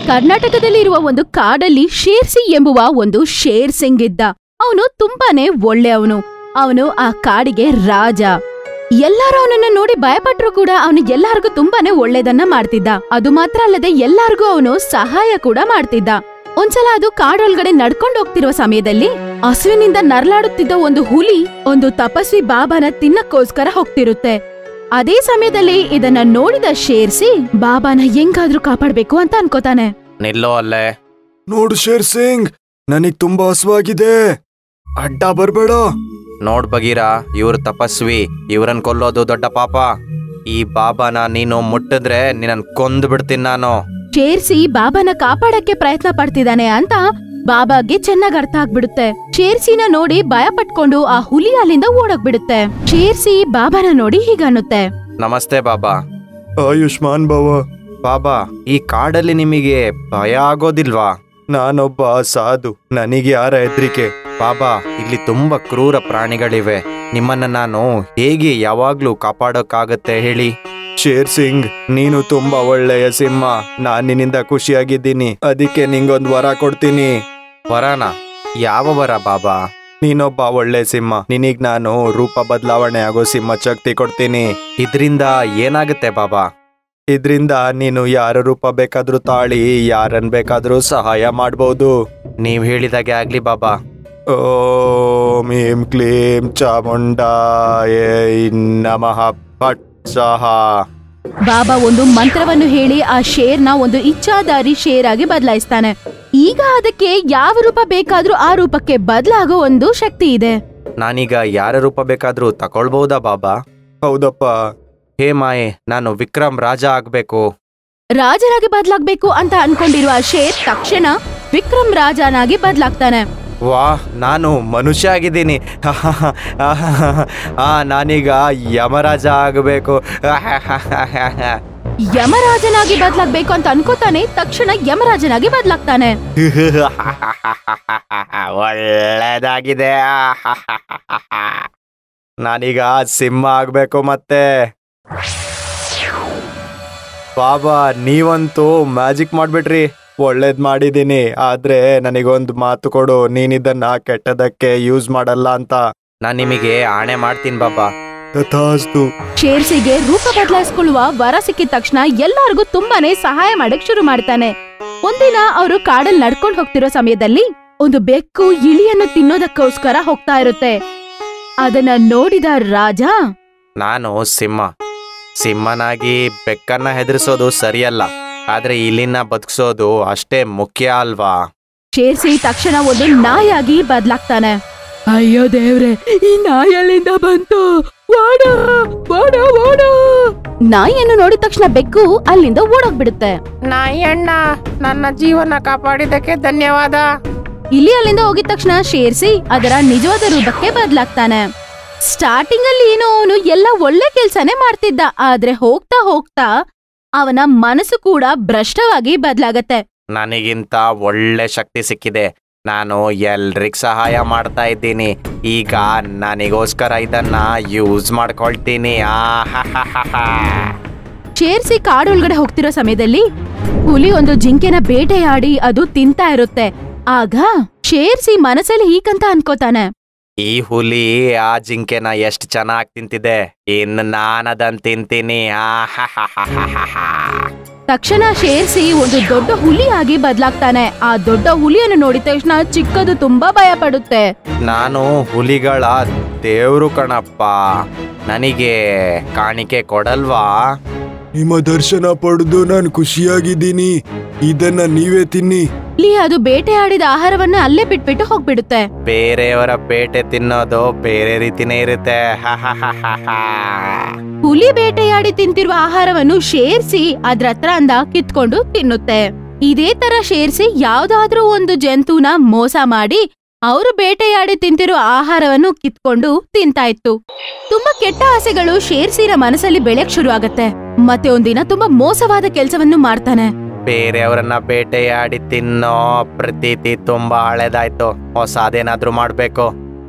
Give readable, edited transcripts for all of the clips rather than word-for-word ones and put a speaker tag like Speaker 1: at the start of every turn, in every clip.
Speaker 1: ಕರ್ನಾಟಕದಲ್ಲಿರುವ ಒಂದು ಕಾಡಲ್ಲಿ ಶೇರ್ಸಿ ಎಂಬುವ ಒಂದು ಶೇರ್ ಸಿಂಗ್ ಇದ್ದ. ಅವನು ತುಂಬಾನೇ ಒಳ್ಳೆಯವನು. ಅವನು ಆ ಕಾಡಿಗೆ ರಾಜ. ಎಲ್ಲಾರು ಅವನನ್ನ ನೋಡಿ ಭಯಪಟ್ರು ಕೂಡ ಅವನು ಎಲ್ಲಾರ್ಗೂ ತುಂಬಾನೇ ಒಳ್ಳೇದನ್ನ ಮಾಡ್ತಿದ್ದ. ಅದು ಮಾತ್ರ ಅಲ್ಲದೆ ಎಲ್ಲಾರ್ಗೂ ಅವನು ಸಹಾಯ ಕೂಡ ಮಾಡ್ತಿದ್ದ. ಒಂದ್ಸಲ ಅದು ಕಾಡೊಳಗಡೆ ನಡ್ಕೊಂಡು ಹೋಗ್ತಿರುವ ಸಮಯದಲ್ಲಿ ಹಸುವಿನಿಂದ ನರಳಾಡುತ್ತಿದ್ದ ಒಂದು ಹುಲಿ ಒಂದು ತಪಸ್ವಿ ಬಾಬಾನ ತಿನ್ನಕ್ಕೋಸ್ಕರ ಹೋಗ್ತಿರುತ್ತೆ. ಅದೇ ಸಮಯದಲ್ಲಿ ಇದನ್ನ ನೋಡಿದ ಶೇರ್ಸಿ ಬಾಬಾನ ಹೆಂಗಾದ್ರೂ ಕಾಪಾಡ್ಬೇಕು ಅಂತ ಅನ್ಕೋತಾನೆ.
Speaker 2: ನಿಲ್ಲೋ ಅಲ್ಲೇ.
Speaker 3: ನೋಡು ಶೇರ್ ಸಿಂಗ್, ನನಗ್ ತುಂಬಾ ಹಸುವಾಗಿದೆ, ಅಡ್ಡ ಬರ್ಬೇಡ.
Speaker 2: ನೋಡ್ ಬಗೀರಾ, ಇವ್ರ ತಪಸ್ವಿ, ಇವ್ರನ್ ಕೊಲ್ಲೋದು ದೊಡ್ಡ ಪಾಪ. ಈ ಬಾಬಾನ ನೀನು ಮುಟ್ಟಿದ್ರೆ ನಿನ್ನನ್ ಕೊಂದು ಬಿಡ್ತೀನಿ ನಾನು.
Speaker 1: ಶೇರ್ಸಿ ಬಾಬಾನ ಕಾಪಾಡಕ್ಕೆ ಪ್ರಯತ್ನ ಪಡ್ತಿದ್ದಾನೆ ಅಂತ ಬಾಬಾಗೆ ಚೆನ್ನಾಗ್ ಅರ್ಥ ಆಗ್ಬಿಡುತ್ತೆ. ಶೇರ್ಸಿನ ನೋಡಿ ಭಯ ಪಟ್ಕೊಂಡು ಆ ಹುಲಿ ಅಲ್ಲಿಂದ ಓಡೋಗ್ಬಿಡುತ್ತೆ. ಶೇರ್ಸಿ ಬಾಬಾನ ನೋಡಿ ಹೀಗನ್ನುತ್ತೆ,
Speaker 2: ನಮಸ್ತೆ ಬಾಬಾ.
Speaker 3: ಆಯುಷ್ಮಾನ್ ಭವ.
Speaker 2: ಬಾಬಾ, ಈ ಕಾಡಲ್ಲಿ ನಿಮಗೆ ಭಯ ಆಗೋದಿಲ್ವಾ?
Speaker 3: ನಾನೊಬ್ಬ ಸಾಧು, ನನಗೆ ಯಾರ ಹೆದ್ರಿಕೆ?
Speaker 2: ಬಾಬಾ, ಇಲ್ಲಿ ತುಂಬಾ ಕ್ರೂರ ಪ್ರಾಣಿಗಳಿವೆ. ನಿಮ್ಮನ್ನ ನಾನು ಹೇಗೆ ಯಾವಾಗ್ಲೂ ಕಾಪಾಡೋಕ್ಕಾಗತ್ತೆ ಹೇಳಿ?
Speaker 3: ಶೇರ್ ಸಿಂಗ್, ನೀನು ತುಂಬಾ ಒಳ್ಳೆಯ ಸಿಂಹ. ನಾನ್ ನಿನ್ನಿಂದ ಖುಷಿಯಾಗಿದ್ದೀನಿ. ಅದಕ್ಕೆ ನಿಂಗೊಂದ್ ವರ ಕೊಡ್ತೀನಿ.
Speaker 2: ವರನ? ಯಾವ ವರ ಬಾಬಾ?
Speaker 3: ನೀನೊಬ್ಬ ಒಳ್ಳೆ ಸಿಂಹ, ನಿನಗ್ ನಾನು ರೂಪ ಬದಲಾವಣೆ ಆಗೋ ಸಿಂಹ ಶಕ್ತಿ ಕೊಡ್ತೀನಿ.
Speaker 2: ಇದ್ರಿಂದ ಏನಾಗುತ್ತೆ ಬಾಬಾ?
Speaker 3: ಇದ್ರಿಂದ ನೀನು ಯಾರ ರೂಪ ಬೇಕಾದ್ರೂ ತಾಳಿ ಯಾರನ್ ಬೇಕಾದ್ರೂ ಸಹಾಯ ಮಾಡ್ಬೋದು.
Speaker 2: ನೀವ್ ಹೇಳಿದಾಗೆ ಆಗ್ಲಿ ಬಾಬಾ.
Speaker 3: ಓಂ ಹೀಂ ಕ್ಲೀಂ ಚಾಮುಂಡಾಯೈ ನಮಃ ಫಟ್ ಸ್ವಾಹಾ.
Speaker 1: ಬಾಬಾ ಒಂದು ಮಂತ್ರವನ್ನು ಹೇಳಿ ಆ ಶೇರ್ನ ಒಂದು ಇಚ್ಛಾಧಾರಿ ಶೇರ್ ಆಗಿ ಬದಲಾಯಿಸ್ತಾನೆ. ಈಗ ಅದಕ್ಕೆ ಯಾವ ರೂಪ ಬೇಕಾದ್ರೂ ಆ ರೂಪಕ್ಕೆ ಬದಲಾಗೋ ಒಂದು ಶಕ್ತಿ ಇದೆ.
Speaker 2: ನಾನೀಗ ಯಾರ ರೂಪ ಬೇಕಾದ್ರೂ ತಕೊಳ್ಬಹುದಾ ಬಾಬಾ?
Speaker 3: ಹೌದಪ್ಪ.
Speaker 2: ಹೇ ಮಾಯೆ, ನಾನು ವಿಕ್ರಮ್ ರಾಜ ಆಗ್ಬೇಕು.
Speaker 1: ರಾಜರಾಗಿ ಬದಲಾಗ್ಬೇಕು ಅಂತ ಅನ್ಕೊಂಡಿರುವ ಶೇರ್ ತಕ್ಷಣ ವಿಕ್ರಮ್ ರಾಜನಾಗಿ ಬದಲಾಗ್ತಾನೆ.
Speaker 2: ವಾಹ್, ನಾನು ಮನುಷ್ಯ ಆಗಿದ್ದೀನಿ. ನಾನೀಗ ಯಮರಾಜ ಆಗಬೇಕು.
Speaker 1: ಯಮರಾಜನಾಗಿ ಬದಲಾಗ್ಬೇಕು ಅಂತ ಅನ್ಕೋತಾನೆ. ತಕ್ಷಣ ಯಮರಾಜನಾಗಿ ಬದಲಾಗ್ತಾನೆ.
Speaker 2: ಒಳ್ಳೆದಾಗಿದೆ. ನಾನೀಗ ಸಿಂಹ ಆಗ್ಬೇಕು ಮತ್ತೆ.
Speaker 3: ಬಾಬಾ, ನೀವಂತೂ ಮ್ಯಾಜಿಕ್ ಮಾಡ್ಬಿಟ್ರಿ. ಒಳ್ಳೇದ್ ಮಾಡಿದೀನಿ. ಆದ್ರೆ ನನಗೊಂದು ಮಾತು ಕೊಡು, ನೀನಿದನ್ನ ಕೆಟ್ಟದಕ್ಕೆ ಯೂಸ್ ಮಾಡಲ್ಲ ಅಂತ.
Speaker 2: ನಾನ್ ನಿಮಗೆ ಆಣೆ ಮಾಡ್ತೀನಿ ಬಾಬಾ.
Speaker 3: ತಥಾಸ್ತು.
Speaker 1: ಶೇರ್ಸಿಗೆ ರೂಪ ಬದಲಾಯಿಸ್ಕೊಳ್ಳುವ ವರ ಸಿಕ್ಕಿದ ತಕ್ಷಣ ಎಲ್ಲಾರ್ಗೂ ತುಂಬಾನೇ ಸಹಾಯ ಮಾಡಕ್ ಶುರು ಮಾಡ್ತಾನೆ. ಒಂದಿನ ಅವರು ಕಾಡಲ್ಲಿ ನಡ್ಕೊಂಡು ಹೋಗ್ತಿರೋ ಸಮಯದಲ್ಲಿ ಒಂದು ಬೆಕ್ಕು ಇಲಿಯನ್ನು ತಿನ್ನೋದಕ್ಕೋಸ್ಕರ ಹೋಗ್ತಾ ಇರುತ್ತೆ. ಅದನ್ನ ನೋಡಿದ ರಾಜ,
Speaker 2: ನಾನು ಸಿಂಹನಾಗಿ ಬೆಕ್ಕನ್ನ ಹೆದರ್ಸೋದು ಸರಿಯಲ್ಲ, ಆದ್ರೆ ಇಲಿನ ಬದುಕಿಸೋದು ಅಷ್ಟೇ ಮುಖ್ಯ ಅಲ್ವಾ?
Speaker 1: ಶೇರ್ಸಿ ತಕ್ಷಣ ಒಂದು ನಾಯಾಗಿ ಬದಲಾಗ್ತಾನೆ. ಅಯ್ಯೋ ದೇವ್ರೆ, ಈ ನಾಯಲ್ಲಿಂದ ಬಂತು, ಓಡ ಓಡ ಓಡ. ನಾಯಿಯನ್ನು ನೋಡಿದ ತಕ್ಷಣ ಬೆಕ್ಕು ಅಲ್ಲಿಂದ ಓಡೋಗ್ಬಿಡುತ್ತೆ.
Speaker 4: ನಾಯಣ್ಣ, ನನ್ನ ಜೀವನ ಕಾಪಾಡಿದಕ್ಕೆ ಧನ್ಯವಾದ.
Speaker 1: ಇಲಿ ಅಲ್ಲಿಂದ ಹೋಗಿದ ತಕ್ಷಣ ಶೇರ್ಸಿ ಅದರ ನಿಜವಾದ ರೂಪಕ್ಕೆ ಬದಲಾಗ್ತಾನೆ. ಸ್ಟಾರ್ಟಿಂಗ್ ಅಲ್ಲಿ ಏನೋ ಅವನು ಎಲ್ಲ ಒಳ್ಳೆ ಕೆಲ್ಸನೇ ಮಾಡ್ತಿದ್ದ. ಆದ್ರೆ ಹೋಗ್ತಾ ಹೋಗ್ತಾ ಅವನ ಮನಸ್ಸು ಕೂಡ ಭ್ರಷ್ಟವಾಗಿ ಬದಲಾಗತ್ತೆ.
Speaker 2: ನನಗಿಂತ ಒಳ್ಳೆ ಶಕ್ತಿ ಸಿಕ್ಕಿದೆ. ನಾನು ಎಲ್ರಿಗ್ ಸಹಾಯ ಮಾಡ್ತಾ ಇದ್ದೀನಿ. ಈಗ ನನಗೋಸ್ಕರ ಇದನ್ನ ಯೂಸ್ ಮಾಡ್ಕೊಳ್ತೀನಿ.
Speaker 1: ಶೇರ್ಸಿ ಕಾಡೊಳಗಡೆ ಹೋಗ್ತಿರೋ ಸಮಯದಲ್ಲಿ ಹುಲಿ ಒಂದು ಜಿಂಕೆನ ಬೇಟೆಯಾಡಿ ಅದು ತಿಂತಾ ಇರುತ್ತೆ. ಆಗ ಶೇರ್ಸಿ ಮನಸ್ಸಲ್ಲಿ ಹೀಗಂತ ಅನ್ಕೋತಾನೆ,
Speaker 2: ಈ ಹುಲಿ ಆ ಜಿಂಕೆನ ಎಷ್ಟು ಚೆನ್ನಾಗಿ ತಿಂತಿದೆ, ಇನ್ನು ನಾನದನ್ ತಿಂತೀನಿ.
Speaker 1: ತಕ್ಷಣ ಶೇರ್ಸಿ ಒಂದು ದೊಡ್ಡ ಹುಲಿಯಾಗಿ ಬದಲಾಗ್ತಾನೆ. ಆ ದೊಡ್ಡ ಹುಲಿಯನ್ನು ನೋಡಿದ ತಕ್ಷಣ ಚಿಕ್ಕದು ತುಂಬಾ ಭಯ ಪಡುತ್ತೆ.
Speaker 2: ನಾನು ಹುಲಿಗಳ ದೇವ್ರು ಕಣಪ್ಪ, ನನಗೆ ಕಾಣಿಕೆ ಕೊಡಲ್ವಾ?
Speaker 3: ನಿಮ್ಮ ದರ್ಶನ ಪಡೆದು ನಾನು ಖುಷಿಯಾಗಿದ್ದೀನಿ. ಇದನ್ನ ನೀವೇ ತಿನ್ನಿ.
Speaker 1: ಇಲ್ಲಿ ಅದು ಬೇಟೆಯಾಡಿದ ಆಹಾರವನ್ನ ಅಲ್ಲೇ ಬಿಟ್ಬಿಟ್ಟು ಹೋಗ್ಬಿಡುತ್ತೆ.
Speaker 2: ಬೇರೆಯವರ ಬೇಟೆ ತಿನ್ನೋದು ಬೇರೆ ರೀತಿನೇ ಇರುತ್ತೆ.
Speaker 1: ಹುಲಿ ಬೇಟೆಯಾಡಿ ತಿಂತಿರುವ ಆಹಾರವನ್ನು ಶೇರ್ಸಿ ಅದ್ರ ಹತ್ರ ಅಂದ ಕಿತ್ಕೊಂಡು ತಿನ್ನುತ್ತೆ. ಇದೇ ತರ ಶೇರ್ಸಿ ಯಾವ್ದಾದ್ರೂ ಒಂದು ಜಂತುನ ಮೋಸ ಮಾಡಿ ಅವರು ಬೇಟೆಯಾಡಿ ತಿಂತಿರುವ ಆಹಾರವನ್ನು ಕಿತ್ಕೊಂಡು ತಿಂತಾ ಇತ್ತು. ತುಂಬಾ ಕೆಟ್ಟ ಆಸೆಗಳು ಶೇರ್ಸಿನ ಮನಸ್ಸಲ್ಲಿ ಬೆಳೆಯಕ್ ಶುರು ಆಗತ್ತೆ. ಮತ್ತೆ ಒಂದಿನ ತುಂಬಾ ಮೋಸವಾದ ಕೆಲ್ಸವನ್ನು ಮಾಡ್ತಾನೆ.
Speaker 2: ಬೇರೆಯವರನ್ನ ಬೇಟೆಯಾಡಿ ತಿನ್ನೋ ಪ್ರತೀತಿ ತುಂಬಾ ಹಳೆದಾಯ್ತು. ಹೊಸದೇನಾದ್ರೂ ಮಾಡ್ಬೇಕು.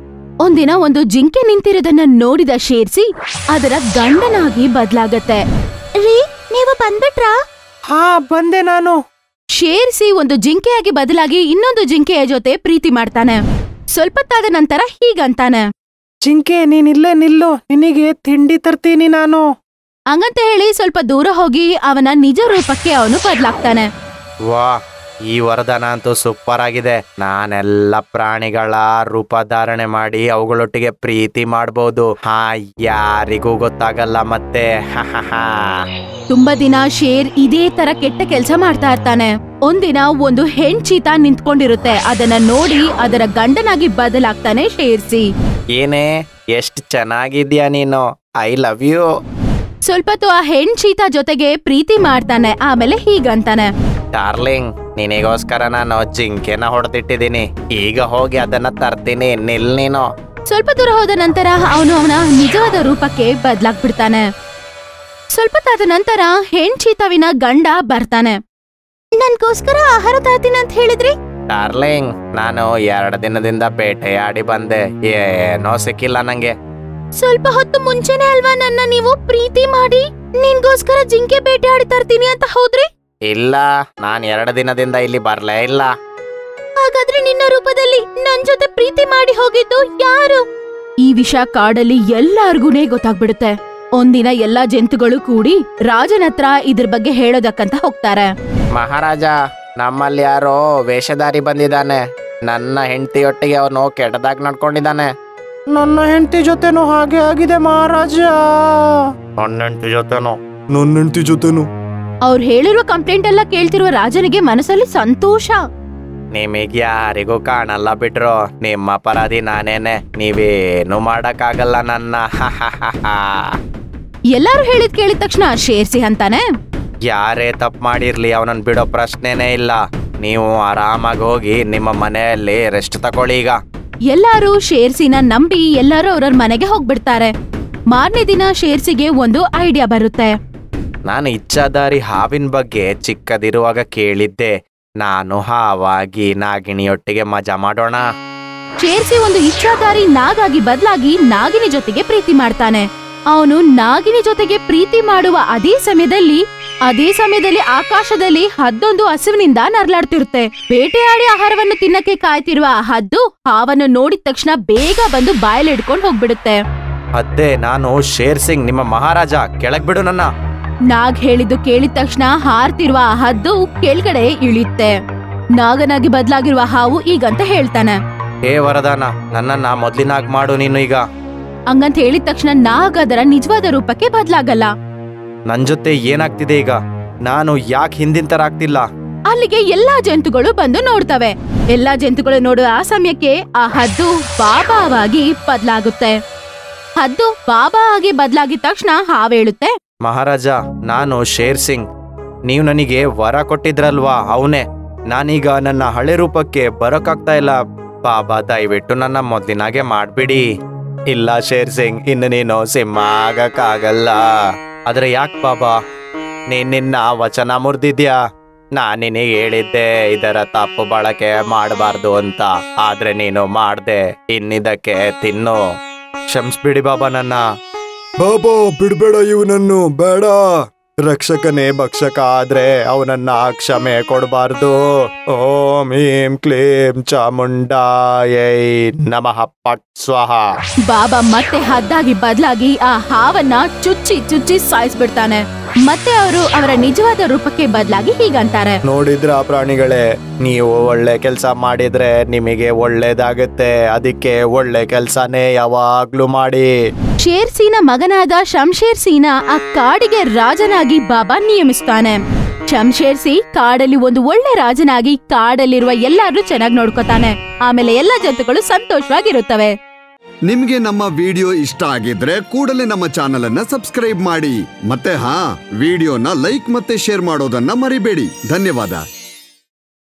Speaker 1: ಒಂದಿನ ಒಂದು ಜಿಂಕೆ ನಿಂತಿರೋದನ್ನ ನೋಡಿದ ಶೇರ್ಸಿ ಅದರ ಗಂಡನಾಗಿ ಬದಲಾಗತ್ತೆ. ರೀ, ನೀವು ಬಂದ್ಬಿಟ್ರಾ?
Speaker 4: ಹಾ, ಬಂದೆ ನಾನು.
Speaker 1: ಶೇರ್ಸಿ ಒಂದು ಜಿಂಕೆಯಾಗಿ ಬದಲಾಗಿ ಇನ್ನೊಂದು ಜಿಂಕೆಯ ಜೊತೆ ಪ್ರೀತಿ ಮಾಡ್ತಾನೆ. ಸ್ವಲ್ಪತ್ತಾದ ನಂತರ ಹೀಗಂತಾನೆ,
Speaker 4: ಜಿಂಕೆ ನೀನಿಲ್ಲೇ ನಿಲ್ಲು, ನಿನಗೆ ತಿಂಡಿ ತರ್ತೀನಿ ನಾನು.
Speaker 1: ಹಂಗಂತ ಹೇಳಿ ಸ್ವಲ್ಪ ದೂರ ಹೋಗಿ ಅವನ ನಿಜ ರೂಪಕ್ಕೆ ಅವನು ಬದಲಾಗ್ತಾನೆ.
Speaker 2: ವಾ, ಈ ವರದಾನ ಅಂತೂ ಸೂಪರ್ ಆಗಿದೆ. ನಾನೆಲ್ಲ ಪ್ರಾಣಿಗಳ ರೂಪ ಧಾರಣೆ ಮಾಡಿ ಅವುಗಳೊಟ್ಟಿಗೆ ಪ್ರೀತಿ ಮಾಡ್ಬೋದು. ಯಾರಿಗೂ ಗೊತ್ತಾಗಲ್ಲ ಮತ್ತೆ.
Speaker 1: ತುಂಬಾ ದಿನ ಶೇರ್ ಇದೇ ತರ ಕೆಟ್ಟ ಕೆಲ್ಸ ಮಾಡ್ತಾ ಇರ್ತಾನೆ. ಒಂದಿನ ಒಂದು ಹೆಣ್ಚೀತಾ ನಿಂತ್ಕೊಂಡಿರುತ್ತೆ. ಅದನ್ನ ನೋಡಿ ಅದರ ಗಂಡನಾಗಿ ಬದಲಾಗ್ತಾನೆ ಶೇರ್ಸಿ.
Speaker 2: ಏನೇ, ಎಷ್ಟು ಚೆನ್ನಾಗಿದ್ಯಾ ನೀನು, ಐ ಲವ್ ಯು.
Speaker 1: ಸ್ವಲ್ಪ ಹೊತ್ತು ಆ ಹೆಣ್ಚೀತಾ ಜೊತೆಗೆ ಪ್ರೀತಿ ಮಾಡ್ತಾನೆ. ಆಮೇಲೆ ಹೀಗಂತಾನೆ,
Speaker 2: ಡಾರ್ಲಿಂಗ್, ನಿನಗೋಸ್ಕರ ನಾನು ಜಿಂಕೆನ ಹೊಡೆದಿಟ್ಟಿದ್ದೀನಿ. ಈಗ ಹೋಗಿ ಅದನ್ನ ತರ್ತೀನಿ, ನಿಲ್ ನೀನು.
Speaker 1: ಸ್ವಲ್ಪ ದೂರ ಹೋದ ನಂತರ ಅವನು ಅವನ ನಿಜವಾದ ರೂಪಕ್ಕೆ ಬದಲಾಗ್ಬಿಡ್ತಾನೆ. ಸ್ವಲ್ಪ ತಾದ ನಂತರ ಹೆಣ್ಚೀತಾವಿನ ಗಂಡ ಬರ್ತಾನೆ. ನನ್ಗೋಸ್ಕರ ಆಹಾರ ತರ್ತೀನಿ ಅಂತ ಹೇಳಿದ್ರಿ?
Speaker 2: ಡಾರ್ಲಿಂಗ್, ನಾನು 2 ದಿನದಿಂದ ಬೇಟೆಯಾಡಿ ಬಂದೆ, ಏನೋ ಸಿಕ್ಕಿಲ್ಲ ನಂಗೆ.
Speaker 1: ಸ್ವಲ್ಪ ಹೊತ್ತು ಮುಂಚೆನೆ ಅಲ್ವಾ ನನ್ನ ನೀವು ಪ್ರೀತಿ ಮಾಡಿ ನಿನ್ಗೋಸ್ಕರ ಜಿಂಕೆ ಬೇಟೆಯಾಡಿ ತರ್ತೀನಿ ಅಂತ ಹೋದ್ರಿ?
Speaker 2: ಇಲ್ಲ, ನಾನ್ 2 ದಿನದಿಂದ ಇಲ್ಲಿ ಬರ್ಲೇ ಇಲ್ಲ.
Speaker 1: ಹಾಗಾದ್ರೆ ನಿನ್ನ ರೂಪದಲ್ಲಿ ನನ್ ಜೊತೆ ಪ್ರೀತಿ ಮಾಡಿ ಹೋಗಿದ್ದು ಯಾರು? ಈ ವಿಷಯ ಕಾಡಲ್ಲಿ ಎಲ್ಲಾರ್ಗೂನೇ ಗೊತ್ತಾಗ್ಬಿಡುತ್ತೆ. ಒಂದಿನ ಎಲ್ಲಾ ಜಂತುಗಳು ಕೂಡಿ ರಾಜನ ಹತ್ರ ಇದ್ರ ಬಗ್ಗೆ ಹೇಳೋದಕ್ಕಂತ ಹೋಗ್ತಾರೆ.
Speaker 2: ಮಹಾರಾಜ, ನಮ್ಮಲ್ಲಿ ಯಾರೋ ವೇಷಧಾರಿ ಬಂದಿದ್ದಾನೆ. ನನ್ನ ಹೆಂಡತಿಯೊಟ್ಟಿಗೆ ಅವನು ಕೆಟ್ಟದಾಗಿ ನಡ್ಕೊಂಡಿದ್ದಾನೆ.
Speaker 4: ನನ್ನ ಹೆಂಡತಿ ಜೊತೆನೂ ಹಾಗೆ ಆಗಿದೆ ಮಹಾರಾಜ.
Speaker 2: ನನ್ನ ಹೆಂಡತಿ ಜೊತೆನೂ?
Speaker 3: ನನ್ನ ಹೆಂಡತಿ ಜೊತೆನು?
Speaker 1: ಅವ್ರು ಹೇಳಿರುವ ಕಂಪ್ಲೇಂಟ್ ಎಲ್ಲ ಕೇಳ್ತಿರುವ ರಾಜನಿಗೆ ಮನಸ್ಸಲ್ಲಿ ಸಂತೋಷ.
Speaker 2: ನಿಮಗೆ ಯಾರಿಗೂ ಕಾಣಲ್ಲ ಬಿಟ್ರು, ನಿಮ್ಮ ಅಪರಾಧಿ ನಾನೇನೆ. ನೀವೇನು ಮಾಡಕ್ಕಾಗಲ್ಲ ನನ್ನ.
Speaker 1: ಎಲ್ಲಾರು ಹೇಳಿದ್ ಕೇಳಿದ ತಕ್ಷಣ ಶೇರ್ಸಿ ಅಂತಾನೆ,
Speaker 2: ಯಾರೇ ತಪ್ಪು ಮಾಡಿರ್ಲಿ ಅವನನ್ನ ಬಿಡೋ ಪ್ರಶ್ನೆನೇ ಇಲ್ಲ. ನೀವು ಆರಾಮಾಗಿ ಹೋಗಿ ನಿಮ್ಮ ಮನೆಯಲ್ಲಿ ರೆಸ್ಟ್ ತಗೊಳ್ಳಿ. ಈಗ
Speaker 1: ಎಲ್ಲಾರು ಶೇರ್ಸಿನ ನಂಬಿ ಎಲ್ಲಾರು ಅವ್ರವ್ರ ಮನೆಗೆ ಹೋಗ್ಬಿಡ್ತಾರೆ. ಮಾರನೇ ದಿನ ಶೇರ್ಸಿಗೆ ಒಂದು ಐಡಿಯಾ ಬರುತ್ತೆ.
Speaker 2: ನಾನು ಇಚ್ಛಾಧಾರಿ ಹಾವಿನ ಬಗ್ಗೆ ಚಿಕ್ಕದಿರುವಾಗ ಕೇಳಿದ್ದೆ. ನಾನು ಹಾವಾಗಿ ನಾಗಿಣಿಯೊಟ್ಟಿಗೆ ಮಜಾ ಮಾಡೋಣ.
Speaker 1: ಶೇರ್ಸಿ ಒಂದು ಇಚ್ಛಾಧಾರಿ ನಾಗಾಗಿ ಬದಲಾಗಿ ನಾಗಿನಿ ಜೊತೆಗೆ ಪ್ರೀತಿ ಮಾಡ್ತಾನೆ. ಅವನು ನಾಗಿನಿ ಜೊತೆಗೆ ಪ್ರೀತಿ ಮಾಡುವ ಅದೇ ಸಮಯದಲ್ಲಿ ಆಕಾಶದಲ್ಲಿ ಹದ್ದೊಂದು ಹಸುವಿನಿಂದ ನರಳಾಡ್ತಿರುತ್ತೆ. ಬೇಟೆಯಾಡಿ ಆಹಾರವನ್ನು ತಿನ್ನಕ್ಕೆ ಕಾಯ್ತಿರುವ ಆ ಹದ್ದು ಹಾವನ್ನು ನೋಡಿದ ತಕ್ಷಣ ಬೇಗ ಬಂದು ಬಾಯಲ್ಲಿ ಹಿಡ್ಕೊಂಡು ಹೋಗ್ಬಿಡುತ್ತೆ.
Speaker 2: ಅದ್ದೇ ನಾನು ಶೇರ್ ಸಿಂಗ್, ನಿಮ್ಮ ಮಹಾರಾಜ, ಕೆಳಗ್ ಬಿಡು ನನ್ನ.
Speaker 1: ನಾಗ್ ಹೇಳಿದ್ದು ಕೇಳಿದ ತಕ್ಷಣ ಹಾರ್ತಿರುವ ಆ ಹದ್ದು ಕೆಳಗಡೆ ಇಳಿಯುತ್ತೆ. ನಾಗನಾಗಿ ಬದಲಾಗಿರುವ ಹಾವು ಈಗಂತ ಹೇಳ್ತಾನೆ,
Speaker 2: ಹೇ ವರದಾನ, ನನ್ನನ್ನ ಮೊದ್ಲಿನಾಗ್ ಮಾಡು ನೀನು ಈಗ.
Speaker 1: ಹಂಗಂತ ಹೇಳಿದ ತಕ್ಷಣ ನಾಗ್ ಅದರ ನಿಜವಾದ ರೂಪಕ್ಕೆ ಬದಲಾಗಲ್ಲ.
Speaker 2: ನನ್ ಜೊತೆ ಏನಾಗ್ತಿದೆ ಈಗ? ನಾನು ಯಾಕೆ ಹಿಂದಿನ ತರ ಆಗ್ತಿಲ್ಲ?
Speaker 1: ಅಲ್ಲಿಗೆ ಎಲ್ಲಾ ಜಂತುಗಳು ಬಂದು ನೋಡ್ತವೆ. ಎಲ್ಲಾ ಜಂತುಗಳು ನೋಡುವ ಆ ಸಮಯಕ್ಕೆ ಆ ಹದ್ದು ಬಾಬಾವಾಗಿ ಬದಲಾಗುತ್ತೆ. ಹದ್ದು ಬಾಬಾ ಆಗಿ ಬದಲಾಗಿದ ತಕ್ಷಣ ಹಾವೇಳುತ್ತೆ,
Speaker 2: ಮಹಾರಾಜ, ನಾನು ಶೇರ್ ಸಿಂಗ್. ನೀವು ನನಗೆ ವರ ಕೊಟ್ಟಿದ್ರಲ್ವಾ, ಅವನೇ. ನಾನೀಗ ನನ್ನ ಹಳೆ ರೂಪಕ್ಕೆ ಬರೋಕಾಗ್ತಾ ಇಲ್ಲ. ಬಾಬಾ, ದಯವಿಟ್ಟು ನನ್ನ ಮೊದ್ಲಿನಾಗೆ ಮಾಡ್ಬಿಡಿ.
Speaker 3: ಇಲ್ಲ ಶೇರ್ ಸಿಂಗ್, ಇನ್ನು ನೀನು ಸಿಂಹ ಆಗಕ್ಕಾಗಲ್ಲ.
Speaker 2: ಆದ್ರೆ ಯಾಕೆ ಬಾಬಾ?
Speaker 3: ನಿನ್ನ ವಚನ ಮುರಿದಿದ್ಯಾ.
Speaker 2: ನಾನ್ ನಿನಗೆ ಹೇಳಿದ್ದೆ ಇದರ ತಪ್ಪು ಬಳಕೆ ಮಾಡಬಾರ್ದು ಅಂತ, ಆದ್ರೆ ನೀನು ಮಾಡ್ದೆ. ಇನ್ನಿದಕ್ಕೆ ತಿನ್ನು. ಕ್ಷಮಿಸ್ಬಿಡಿ ಬಾಬಾ ನನ್ನ.
Speaker 3: ಬಾಬಾ, ಬಿಡ್ಬೇಡ ಇವನನ್ನು, ಬೇಡ. ರಕ್ಷಕನೇ ಭಕ್ಷಕ ಆದ್ರೆ ಅವನನ್ನ ಕ್ಷಮೆ ಕೊಡಬಾರ್ದು. ಓಂ ಹೀಂ ಕ್ಲೀಂ ಚಾಮುಂಡಾಯೈ ನಮಃ ಪಟ್ ಸ್ವಹ.
Speaker 1: ಬಾಬಾ ಮತ್ತೆ ಹದ್ದಾಗಿ ಬದಲಾಗಿ ಆ ಹಾವನ್ನ ಚುಚ್ಚಿ ಚುಚ್ಚಿ ಸಾಯಿಸ್ಬಿಡ್ತಾನೆ. ಮತ್ತೆ ಅವರು ಅವರ ನಿಜವಾದ ರೂಪಕ್ಕೆ ಬದಲಾಗಿ ಹೀಗಂತಾರೆ,
Speaker 3: ನೋಡಿದ್ರ ಪ್ರಾಣಿಗಳೇ, ನೀವು ಒಳ್ಳೆ ಕೆಲ್ಸ ಮಾಡಿದ್ರೆ ನಿಮಗೆ ಒಳ್ಳೇದಾಗತ್ತೆ. ಅದಕ್ಕೆ ಒಳ್ಳೆ ಕೆಲ್ಸನೇ ಯಾವಾಗ್ಲೂ ಮಾಡಿ.
Speaker 1: ಶೇರ್ಸಿನ ಮಗನಾದ ಶಂಶೇರ್ಸಿನ ಆ ಕಾಡಿಗೆ ರಾಜನಾಗಿ ಬಾಬಾ ನಿಯಮಿಸ್ತಾನೆ. ಶಂಶೇರ್ಸಿ ಕಾಡಲ್ಲಿ ಒಂದು ಒಳ್ಳೆ ರಾಜನಾಗಿ ಕಾಡಲ್ಲಿರುವ ಎಲ್ಲಾರು ಚೆನ್ನಾಗಿ ನೋಡ್ಕೊತಾನೆ. ಆಮೇಲೆ ಎಲ್ಲಾ ಜಂತುಗಳು ಸಂತೋಷವಾಗಿರುತ್ತವೆ.
Speaker 5: ನಿಮ್ಗೆ ನಮ್ಮ ವಿಡಿಯೋ ಇಷ್ಟ ಆಗಿದ್ರೆ ಕೂಡಲೇ ನಮ್ಮ ಚಾನೆಲ್ ಅನ್ನ ಸಬ್ಸ್ಕ್ರೈಬ್ ಮಾಡಿ. ಮತ್ತೆ ವಿಡಿಯೋನ ಲೈಕ್ ಮತ್ತೆ ಶೇರ್ ಮಾಡೋದನ್ನ ಮರಿಬೇಡಿ. ಧನ್ಯವಾದ.